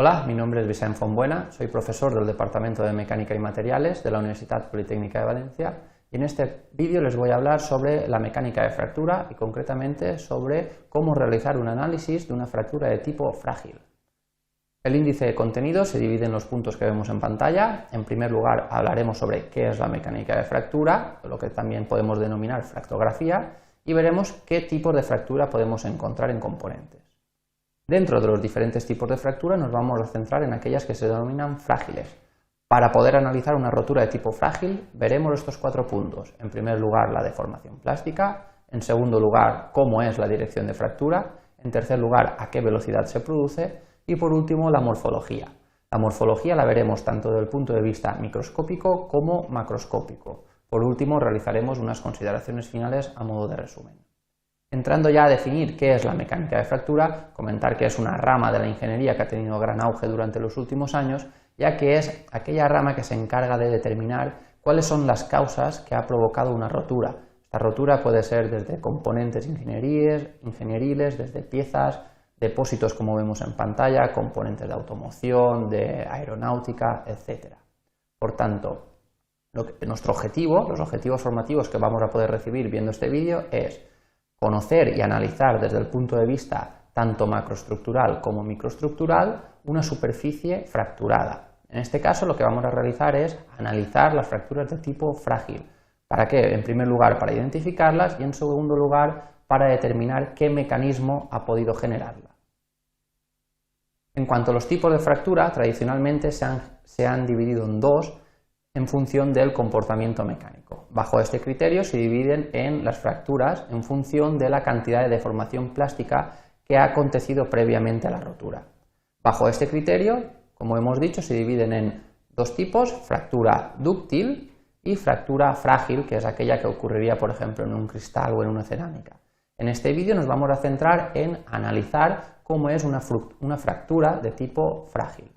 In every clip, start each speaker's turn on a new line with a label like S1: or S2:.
S1: Hola, mi nombre es Vicent Fonbuena, soy profesor del Departamento de Mecánica y Materiales de la Universidad Politécnica de Valencia y en este vídeo les voy a hablar sobre la mecánica de fractura y concretamente sobre cómo realizar un análisis de una fractura de tipo frágil. El índice de contenido se divide en los puntos que vemos en pantalla. En primer lugar hablaremos sobre qué es la mecánica de fractura, lo que también podemos denominar fractografía, y veremos qué tipos de fractura podemos encontrar en componentes. Dentro de los diferentes tipos de fractura nos vamos a centrar en aquellas que se denominan frágiles. Para poder analizar una rotura de tipo frágil veremos estos 4 puntos. En primer lugar la deformación plástica, en segundo lugar cómo es la dirección de fractura, en tercer lugar a qué velocidad se produce y por último la morfología. La morfología la veremos tanto desde el punto de vista microscópico como macroscópico. Por último realizaremos unas consideraciones finales a modo de resumen. Entrando ya a definir qué es la mecánica de fractura, comentar que es una rama de la ingeniería que ha tenido gran auge durante los últimos años, ya que es aquella rama que se encarga de determinar cuáles son las causas que ha provocado una rotura. Esta rotura puede ser desde componentes ingenieriles, desde piezas, depósitos como vemos en pantalla, componentes de automoción, de aeronáutica, etc. Por tanto, nuestro objetivo, los objetivos formativos que vamos a poder recibir viendo este vídeo es conocer y analizar desde el punto de vista tanto macroestructural como microestructural una superficie fracturada. En este caso lo que vamos a realizar es analizar las fracturas de tipo frágil. ¿Para qué? En primer lugar para identificarlas y en segundo lugar para determinar qué mecanismo ha podido generarla. En cuanto a los tipos de fractura, tradicionalmente se han dividido en dos en función del comportamiento mecánico. Bajo este criterio se dividen en las fracturas en función de la cantidad de deformación plástica que ha acontecido previamente a la rotura. Bajo este criterio, como hemos dicho, se dividen en dos tipos, fractura dúctil y fractura frágil, que es aquella que ocurriría, por ejemplo, en un cristal o en una cerámica. En este vídeo nos vamos a centrar en analizar cómo es una fractura de tipo frágil.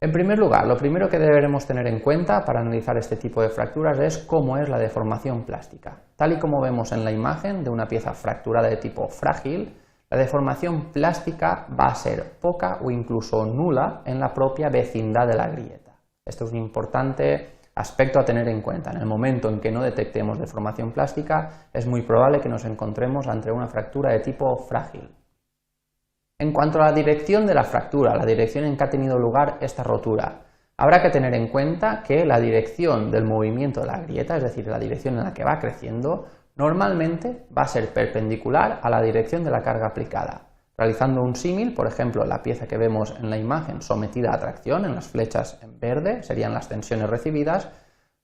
S1: En primer lugar, lo primero que deberemos tener en cuenta para analizar este tipo de fracturas es cómo es la deformación plástica. Tal y como vemos en la imagen de una pieza fracturada de tipo frágil, la deformación plástica va a ser poca o incluso nula en la propia vecindad de la grieta. Esto es un importante aspecto a tener en cuenta. En el momento en que no detectemos deformación plástica, es muy probable que nos encontremos ante una fractura de tipo frágil. En cuanto a la dirección de la fractura, la dirección en que ha tenido lugar esta rotura, habrá que tener en cuenta que la dirección del movimiento de la grieta, es decir, la dirección en la que va creciendo, normalmente va a ser perpendicular a la dirección de la carga aplicada. Realizando un símil, por ejemplo, la pieza que vemos en la imagen sometida a tracción, en las flechas en verde, serían las tensiones recibidas,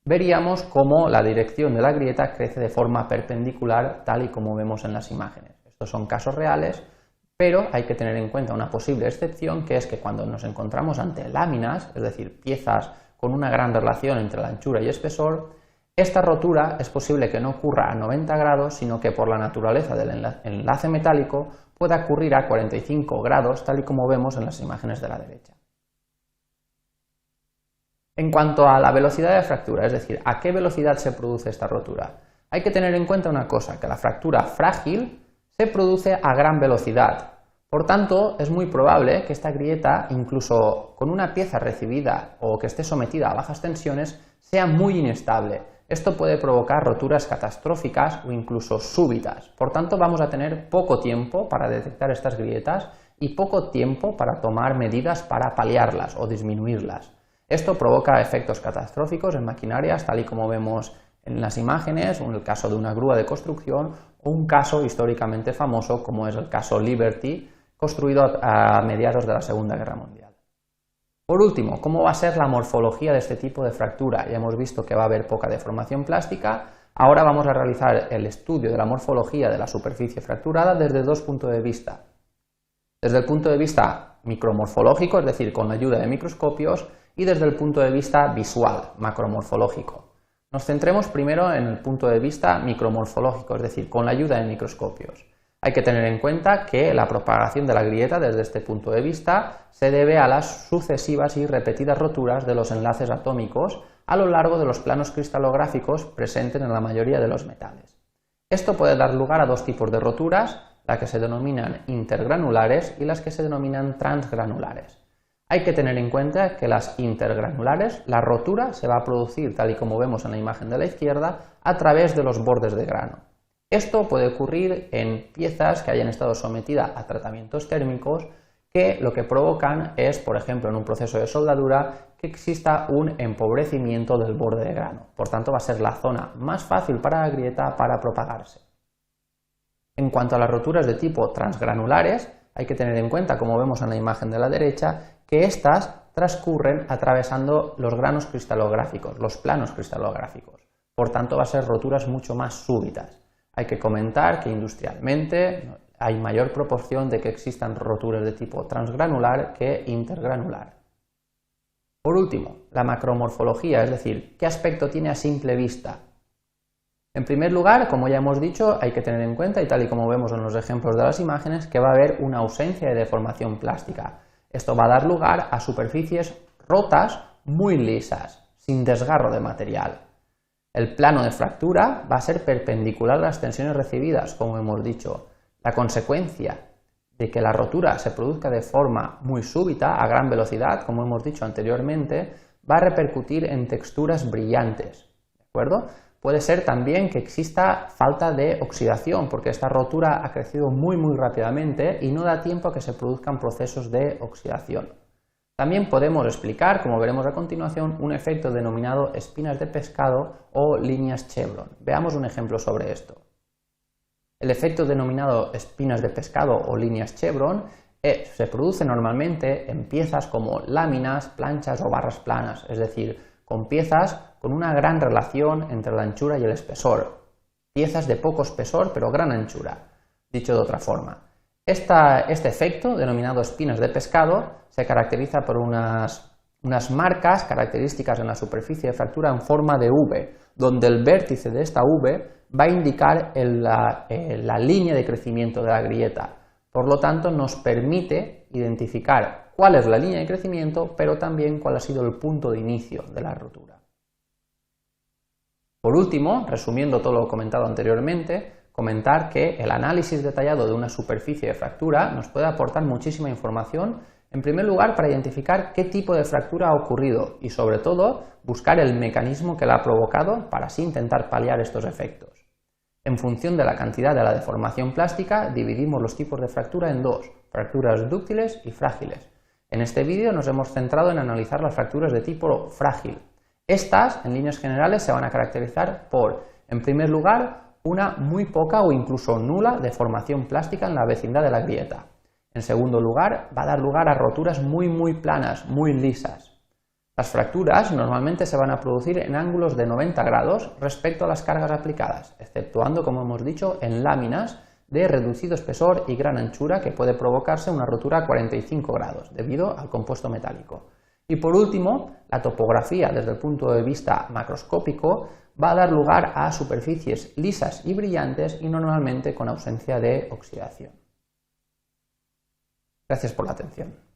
S1: veríamos cómo la dirección de la grieta crece de forma perpendicular, tal y como vemos en las imágenes. Estos son casos reales, pero hay que tener en cuenta una posible excepción, que es que cuando nos encontramos ante láminas, es decir, piezas con una gran relación entre la anchura y espesor, esta rotura es posible que no ocurra a 90 grados, sino que por la naturaleza del enlace metálico pueda ocurrir a 45 grados, tal y como vemos en las imágenes de la derecha. En cuanto a la velocidad de fractura, es decir, a qué velocidad se produce esta rotura, hay que tener en cuenta una cosa, que la fractura frágil se produce a gran velocidad. Por tanto, es muy probable que esta grieta, incluso con una pieza recibida o que esté sometida a bajas tensiones, sea muy inestable. Esto puede provocar roturas catastróficas o incluso súbitas. Por tanto, vamos a tener poco tiempo para detectar estas grietas y poco tiempo para tomar medidas para paliarlas o disminuirlas. Esto provoca efectos catastróficos en maquinarias, tal y como vemos en las imágenes, o en el caso de una grúa de construcción, o un caso históricamente famoso como es el caso Liberty, construido a mediados de la Segunda Guerra Mundial. Por último, ¿cómo va a ser la morfología de este tipo de fractura? Ya hemos visto que va a haber poca deformación plástica. Ahora vamos a realizar el estudio de la morfología de la superficie fracturada desde dos puntos de vista. Desde el punto de vista micromorfológico, es decir, con la ayuda de microscopios, y desde el punto de vista visual, macromorfológico. Nos centremos primero en el punto de vista micromorfológico, es decir, con la ayuda de microscopios. Hay que tener en cuenta que la propagación de la grieta desde este punto de vista se debe a las sucesivas y repetidas roturas de los enlaces atómicos a lo largo de los planos cristalográficos presentes en la mayoría de los metales. Esto puede dar lugar a dos tipos de roturas, las que se denominan intergranulares y las que se denominan transgranulares. Hay que tener en cuenta que las intergranulares, la rotura se va a producir, tal y como vemos en la imagen de la izquierda, a través de los bordes de grano. Esto puede ocurrir en piezas que hayan estado sometidas a tratamientos térmicos que lo que provocan es, por ejemplo, en un proceso de soldadura, que exista un empobrecimiento del borde de grano. Por tanto, va a ser la zona más fácil para la grieta para propagarse. En cuanto a las roturas de tipo transgranulares, hay que tener en cuenta, como vemos en la imagen de la derecha, que estas transcurren atravesando los granos cristalográficos, los planos cristalográficos. Por tanto, va a ser roturas mucho más súbitas. Hay que comentar que industrialmente hay mayor proporción de que existan roturas de tipo transgranular que intergranular. Por último, la macromorfología, es decir, qué aspecto tiene a simple vista. En primer lugar, como ya hemos dicho, hay que tener en cuenta, y tal y como vemos en los ejemplos de las imágenes, que va a haber una ausencia de deformación plástica. Esto va a dar lugar a superficies rotas muy lisas, sin desgarro de material. El plano de fractura va a ser perpendicular a las tensiones recibidas, como hemos dicho. La consecuencia de que la rotura se produzca de forma muy súbita, a gran velocidad, como hemos dicho anteriormente, va a repercutir en texturas brillantes, ¿de acuerdo? Puede ser también que exista falta de oxidación, porque esta rotura ha crecido muy rápidamente y no da tiempo a que se produzcan procesos de oxidación. También podemos explicar, como veremos a continuación, un efecto denominado espinas de pescado o líneas chevron. Veamos un ejemplo sobre esto. El efecto denominado espinas de pescado o líneas chevron se produce normalmente en piezas como láminas, planchas o barras planas, es decir, con piezas con una gran relación entre la anchura y el espesor, piezas de poco espesor pero gran anchura, dicho de otra forma. Este efecto, denominado espinas de pescado, se caracteriza por unas marcas características en la superficie de fractura en forma de V, donde el vértice de esta V va a indicar la línea de crecimiento de la grieta. Por lo tanto, nos permite identificar cuál es la línea de crecimiento, pero también cuál ha sido el punto de inicio de la rotura. Por último, resumiendo todo lo comentado anteriormente, comentar que el análisis detallado de una superficie de fractura nos puede aportar muchísima información, en primer lugar para identificar qué tipo de fractura ha ocurrido y sobre todo buscar el mecanismo que la ha provocado para así intentar paliar estos efectos. En función de la cantidad de la deformación plástica dividimos los tipos de fractura en dos, fracturas dúctiles y frágiles. En este vídeo nos hemos centrado en analizar las fracturas de tipo frágil. Estas, en líneas generales, se van a caracterizar por, en primer lugar, una muy poca o incluso nula deformación plástica en la vecindad de la grieta. En segundo lugar, va a dar lugar a roturas muy planas, muy lisas. Las fracturas normalmente se van a producir en ángulos de 90 grados respecto a las cargas aplicadas, exceptuando, como hemos dicho, en láminas de reducido espesor y gran anchura que puede provocarse una rotura a 45 grados debido al compuesto metálico. Y por último, la topografía desde el punto de vista macroscópico va a dar lugar a superficies lisas y brillantes y normalmente con ausencia de oxidación. Gracias por la atención.